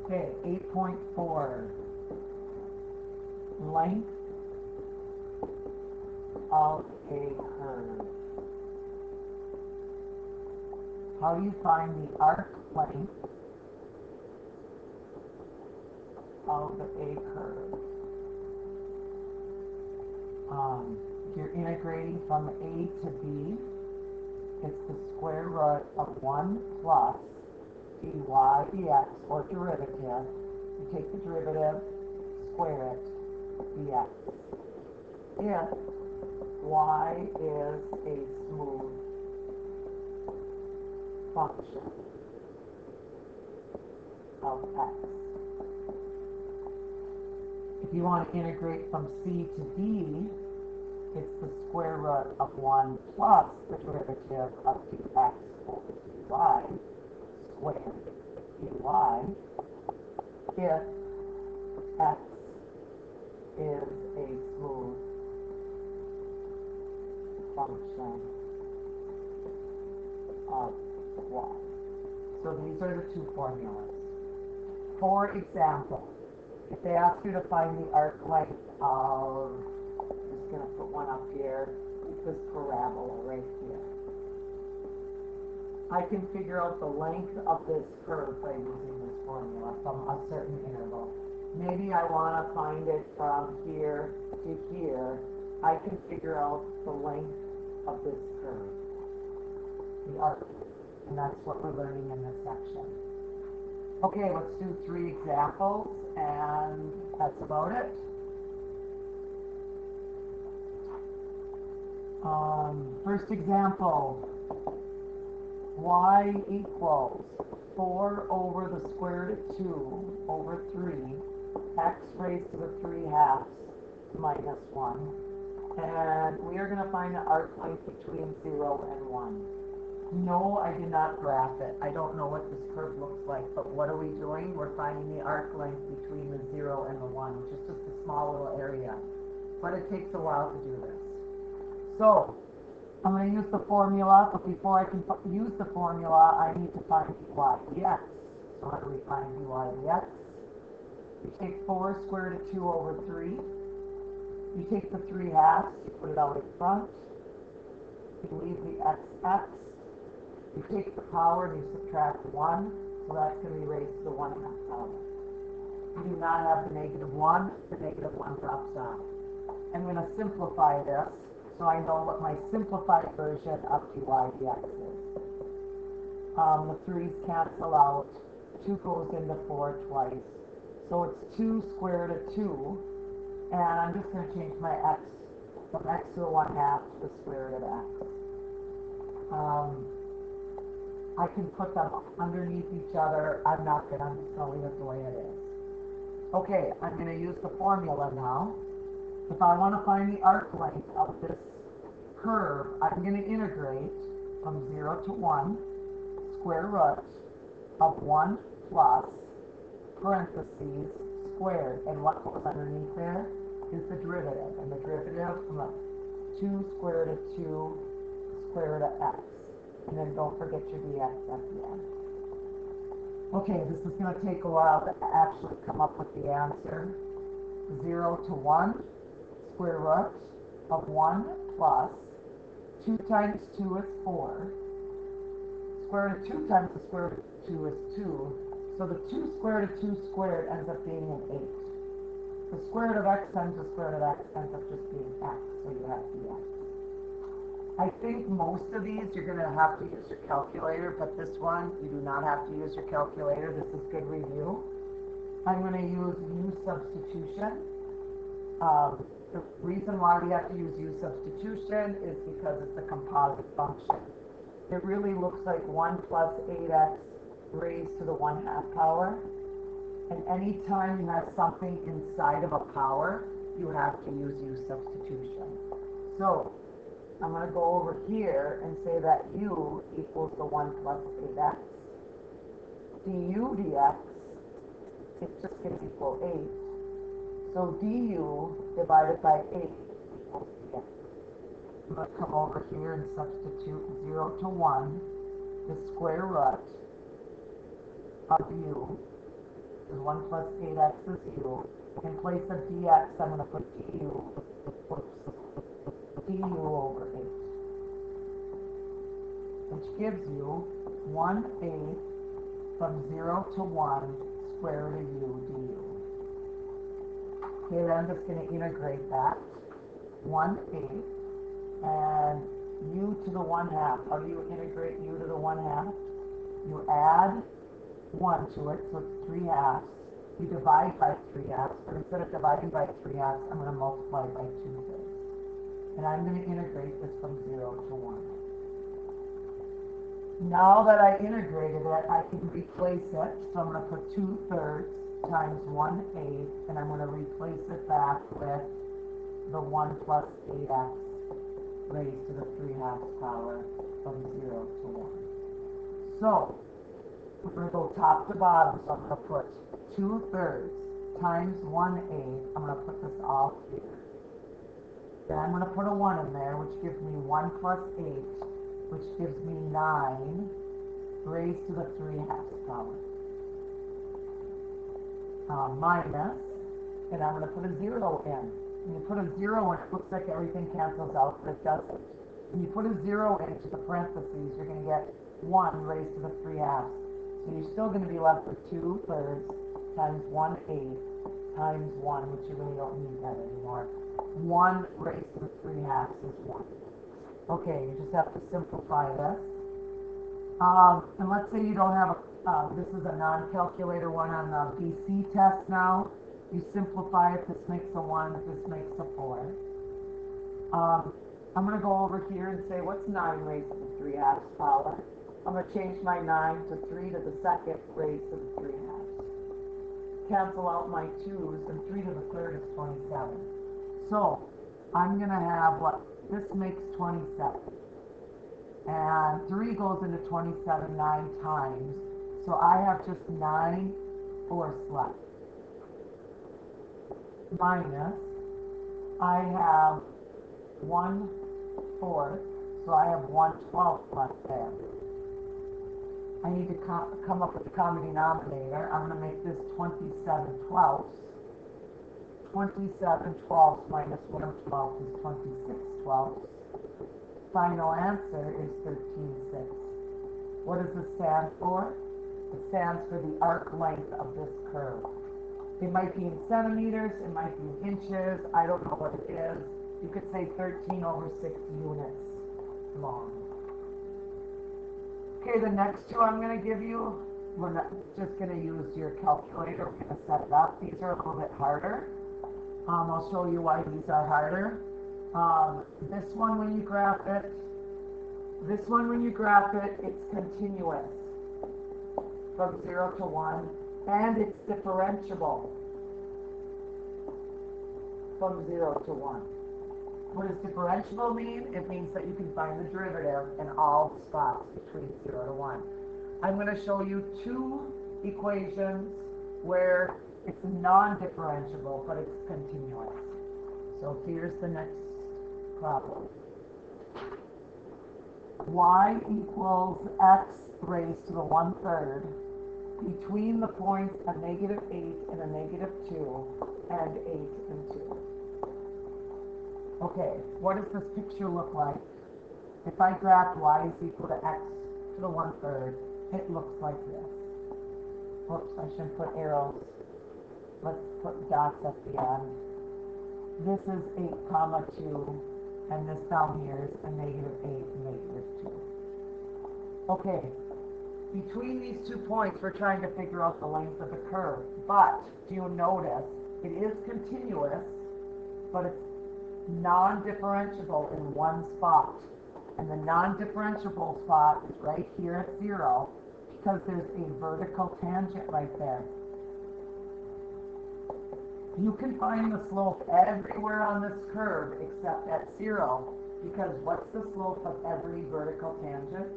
Okay, 8.4. Length of a curve. How do you find the arc length of a curve? You're integrating from A to B. It's the square root of 1 plus dy dx, or derivative. You take the derivative, square it, dx. If y is a smooth function of x. If you want to integrate from C to D, it's the square root of 1 plus the derivative of dx over dy squared dy if x is a smooth function of y. So these are the two formulas. For example, if they ask you to find the arc length of, I'm just going to put one up here, this parabola right here. I can figure out the length of this curve by using this formula from a certain interval. Maybe I want to find it from here to here. I can figure out the length of this curve, the arc, and that's what we're learning in this section. Okay, let's do 3 examples, and that's about it. First example, y equals 4 over the square root of 2 over 3, x raised to the 3/2 minus 1. And we are going to find the arc length between 0 and 1. No, I did not graph it. I don't know what this curve looks like, but what are we doing? We're finding the arc length between the 0 and the 1, which is just a small little area. But it takes a while to do this. So, I'm going to use the formula, but before I can use the formula, I need to find dy dx. So how do we find dy dx? You take 4 square root of 2 over 3. You take the 3/2, you put it out in front. You leave the x. You take the power and you subtract 1, so that's going to be raised to the 1/2 power. You do not have the -1, the -1 drops out. I'm going to simplify this, so I know what my simplified version of dy dx is. The 3's cancel out, 2 goes into 4 twice, so it's 2 square root of 2, and I'm just going to change my x from x to the 1/2 to the square root of x. I can put them underneath each other. I'm not going to, I'm just going to leave it the way it is. Okay, I'm going to use the formula now. If I want to find the arc length of this curve, I'm going to integrate from 0 to 1, square root of 1 plus, parentheses, squared. And what goes underneath there is the derivative. And the derivative from 2 square root of 2 square root of x. And then don't forget your dx at the end. Okay, this is going to take a while to actually come up with the answer. 0 to 1, square root of 1 plus 2 times 2 is 4. Square root of 2 times the square root of 2 is 2. So the 2 square root of 2 squared ends up being an 8. The square root of x times the square root of x ends up just being x, so you have dx. I think most of these you're going to have to use your calculator, but this one you do not have to use your calculator. This is good review. I'm going to use u substitution. The reason why we have to use u substitution is because it's a composite function. It really looks like 1 plus 8x raised to the 1/2 power. And anytime you have something inside of a power, you have to use u substitution. So I'm going to go over here and say that u equals the 1 plus 8x. du dx is just going to equal 8. So du divided by 8 equals dx. I'm going to come over here and substitute 0 to 1, the square root of u because 1 plus 8x is u. In place of dx, I'm going to put du over 8, which gives you 1/8 from 0 to 1 square root of u du. Okay, then I'm just going to integrate that. 1/8 and u to the 1/2. How do you integrate u to the 1/2? You add 1 to it, so it's 3/2. You divide by 3/2, but instead of dividing by 3/2, I'm going to multiply by 2/3. And I'm going to integrate this from 0 to 1. Now that I integrated it, I can replace it. So I'm going to put 2/3 times 1/8, and I'm going to replace it back with the 1 plus 8x raised to the 3/2 power from 0 to 1. So we're going to go top to bottom. So I'm going to put 2/3 times 1/8. I'm going to put this all here. Then I'm going to put a 1 in there, which gives me 1 plus 8, which gives me 9 raised to the 3/2 power. Minus, and I'm going to put a 0 in. When you put a 0 in, it looks like everything cancels out, but it doesn't. When you put a 0 into the parentheses, you're going to get 1 raised to the 3/2. So you're still going to be left with 2/3 times 1/8 times 1, which you really don't need that anymore. 1 raised to the 3/2 is 1. Okay, you just have to simplify this. And let's say you don't have this is a non-calculator one on the BC test now. You simplify it, this makes a 1, this makes a 4. I'm going to go over here and say, what's 9 raised to the 3/2 power? I'm going to change my 9 to 3 to the 2nd raised to the 3/2. Cancel out my 2's, and 3 to the 3rd is 27. So I'm going to have what? This makes 27. And 3 goes into 27 9 times. So I have just 9 fourths left. Minus, I have 1/4, so I have 1/12 left there. I need to come up with the common denominator. I'm going to make this 27/12. 27/12 minus 1/12 is 26/12. Final answer is 13/6. What does this stand for? It stands for the arc length of this curve. It might be in centimeters, it might be in inches, I don't know what it is. You could say 13/6 units long. Okay, the next two I'm going to give you, we're not just going to use your calculator, we're going to set it up. These are a little bit harder. I'll show you why these are harder. This one when you graph it, it's continuous from 0 to 1, and it's differentiable from 0 to 1. What does differentiable mean? It means that you can find the derivative in all the spots between 0 to 1. I'm going to show you two equations where it's non-differentiable, but it's continuous. So here's the next problem. Y equals x raised to the 1/3 between the points a -8 and a -2 and 8 and 2. Okay, what does this picture look like? If I graph y is equal to x to the 1/3, it looks like this. Whoops, I shouldn't put arrows. Let's put dots at the end. This is 8, 2, and this down here is a -8 and -2. Okay, between these 2 points, we're trying to figure out the length of the curve. But, do you notice, it is continuous, but it's non-differentiable in one spot. And the non-differentiable spot is right here at 0, because there's a vertical tangent right there. You can find the slope everywhere on this curve except at 0, because what's the slope of every vertical tangent?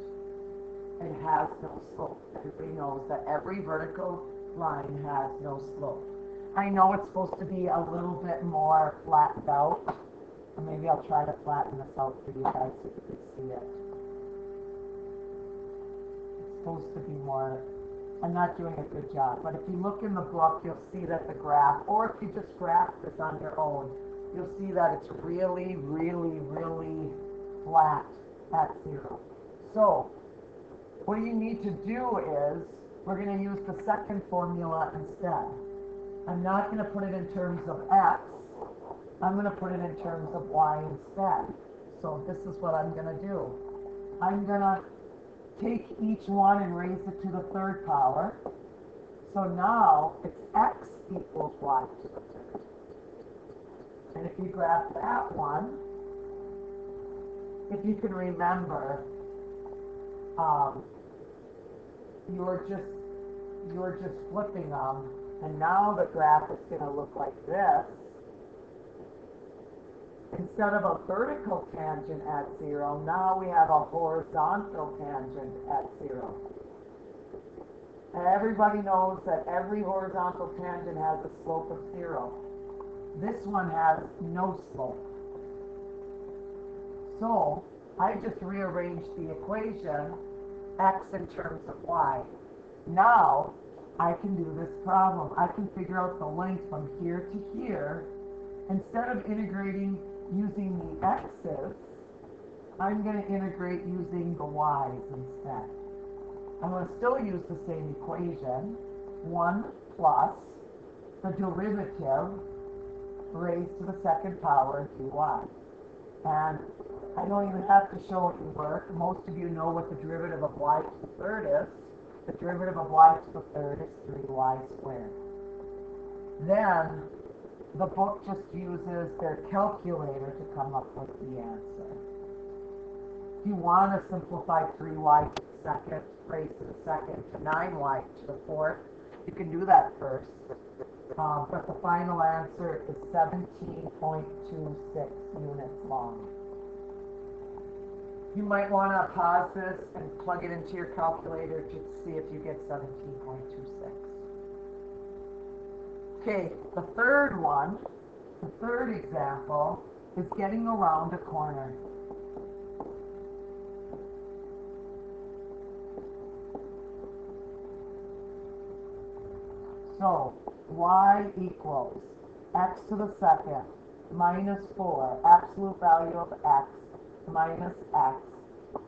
It has no slope. Everybody knows that every vertical line has no slope. I know it's supposed to be a little bit more flattened out. Or maybe I'll try to flatten this out for you guys so you can see it. It's supposed to be more I'm not doing a good job. But if you look in the book, you'll see that the graph, or if you just graph this on your own, you'll see that it's really, really, really flat at 0. So what you need to do is, we're going to use the second formula instead. I'm not going to put it in terms of x, I'm going to put it in terms of y instead. So this is what I'm going to do. I'm going to take each one and raise it to the third power. So now it's x equals y to the third. And if you graph that one, if you can remember, you're just flipping them, and now the graph is going to look like this. Instead of a vertical tangent at 0, now we have a horizontal tangent at 0. And everybody knows that every horizontal tangent has a slope of 0. This one has no slope. So I just rearranged the equation, x in terms of y. Now I can do this problem. I can figure out the length from here to here. Instead of integrating using the x's, I'm going to integrate using the y's instead. I'm going to still use the same equation, 1 plus the derivative raised to the second power dy. And I don't even have to show it in work. Most of you know what the derivative of y to the third is. The derivative of y to the third is 3y squared. Then the book just uses their calculator to come up with the answer. If you want to simplify 3y to the second, raised to the second, to 9y to the fourth, you can do that first. But the final answer is 17.26 units long. You might want to pause this and plug it into your calculator to see if you get 17.26. Okay, the third one, the third example, is getting around a corner. So, y equals x to the second minus 4, absolute value of x, minus x,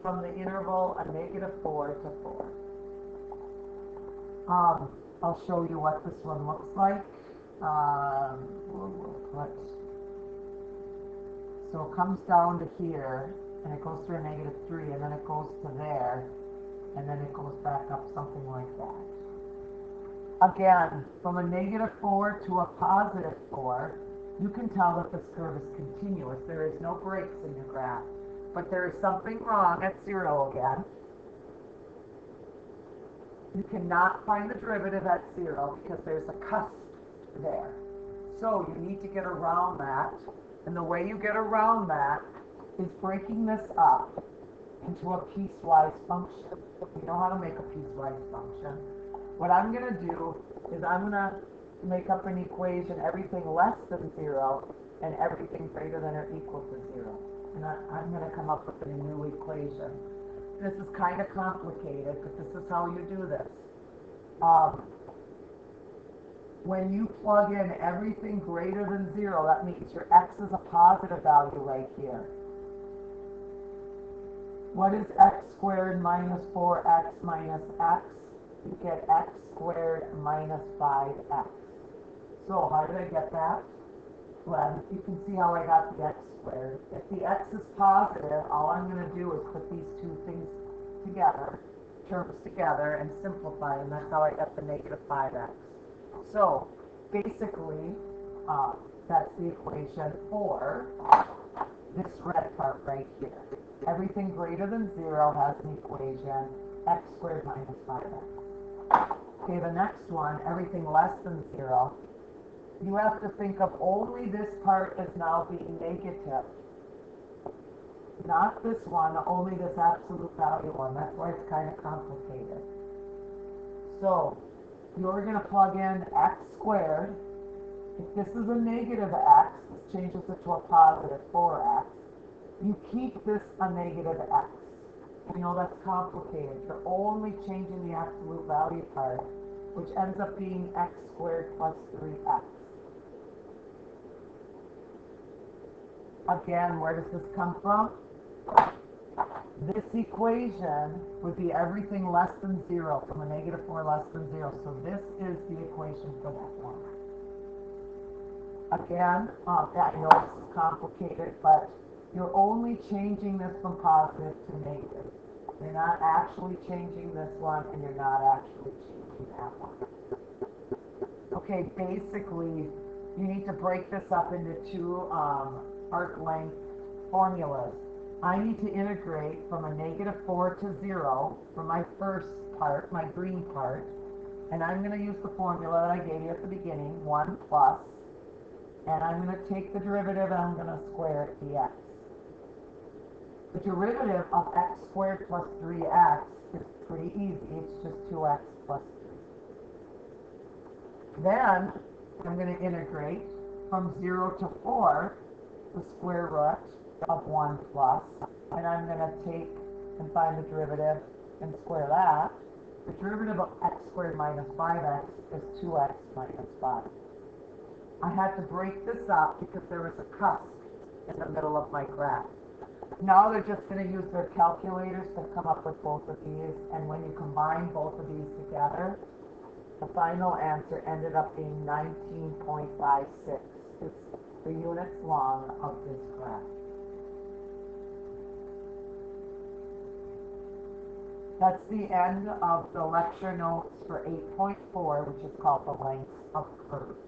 from the interval of -4 to 4. I'll show you what this one looks like. So it comes down to here, and it goes through a -3, and then it goes to there, and then it goes back up something like that. Again, from a -4 to a +4, you can tell that this curve is continuous. There is no breaks in your graph. But there is something wrong at 0 again. You cannot find the derivative at 0 because there's a cusp there. So you need to get around that. And the way you get around that is breaking this up into a piecewise function. You know how to make a piecewise function. What I'm going to do is I'm going to make up an equation, everything less than 0 and everything greater than or equal to 0. And I'm going to come up with a new equation. This is kind of complicated, but this is how you do this. When you plug in everything greater than 0, that means your x is a positive value right here. What is x squared minus 4x minus x? You get x squared minus 5x. So how did I get that? Well, you can see how I got the x squared. If the x is positive, all I'm going to do is put these two things together, terms together, and simplify, and that's how I got the -5x. So, basically, that's the equation for this red part right here. Everything greater than 0 has an equation, x squared minus 5x. Okay, the next one, everything less than 0, you have to think of only this part as now being negative. Not this one, only this absolute value one. That's why it's kind of complicated. So, you're going to plug in x squared. If this is a negative x, this changes it to a positive 4x. You keep this a negative x. I know that's complicated. You're only changing the absolute value part, which ends up being x squared plus 3x. Again, where does this come from? This equation would be everything less than 0, from a -4 less than 0. So this is the equation for that one. Again, I know this is complicated, but you're only changing this from positive to negative. You're not actually changing this one, and you're not actually changing that one. Okay, basically, you need to break this up into two arc length formulas. I need to integrate from a -4 to 0 for my first part, my green part, and I'm going to use the formula that I gave you at the beginning, 1 plus, and I'm going to take the derivative and I'm going to square it dx. The derivative of x squared plus 3x is pretty easy. It's just 2x plus 3. Then I'm going to integrate from 0 to 4 the square root of 1 plus, and I'm going to take and find the derivative and square that. The derivative of x squared minus 5x is 2x minus 5. I had to break this up because there was a cusp in the middle of my graph. Now they're just going to use their calculators to come up with both of these, and when you combine both of these together, the final answer ended up being 19.56. It's the units long of this graph. That's the end of the lecture notes for 8.4, which is called the lengths of curves.